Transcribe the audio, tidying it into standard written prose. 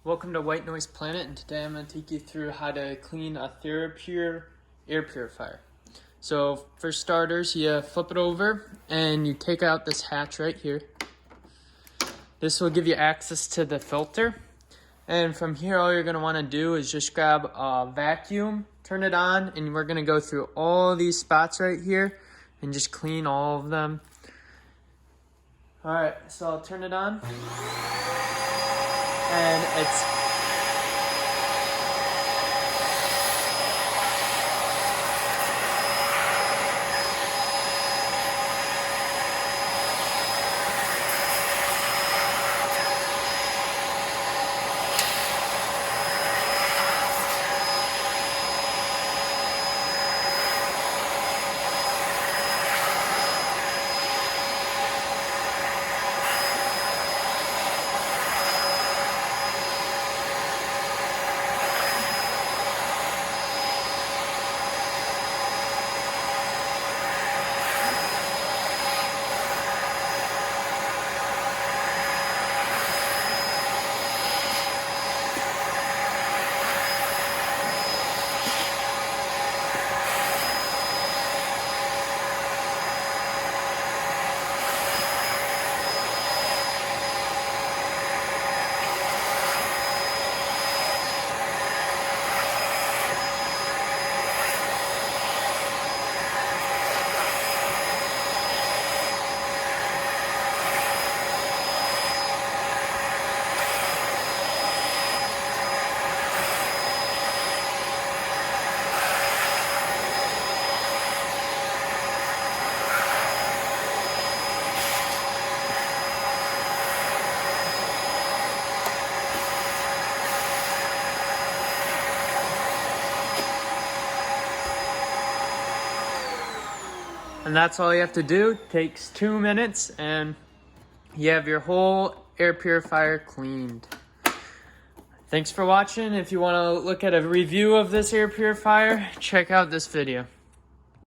Welcome to White Noise Planet, and today I'm going to take you through how to clean a Therapure air purifier. So for starters, you flip it over and you take out this hatch right here. This will give you access to the filter. And from here, all you're going to want to do is just grab a vacuum, turn it on, and we're going to go through all these spots right here and just clean all of them. Alright, so I'll turn it on. And it's And that's all you have to do. It takes 2 minutes and you have your whole air purifier cleaned. Thanks for watching. If you want to look at a review of this air purifier, check out this video.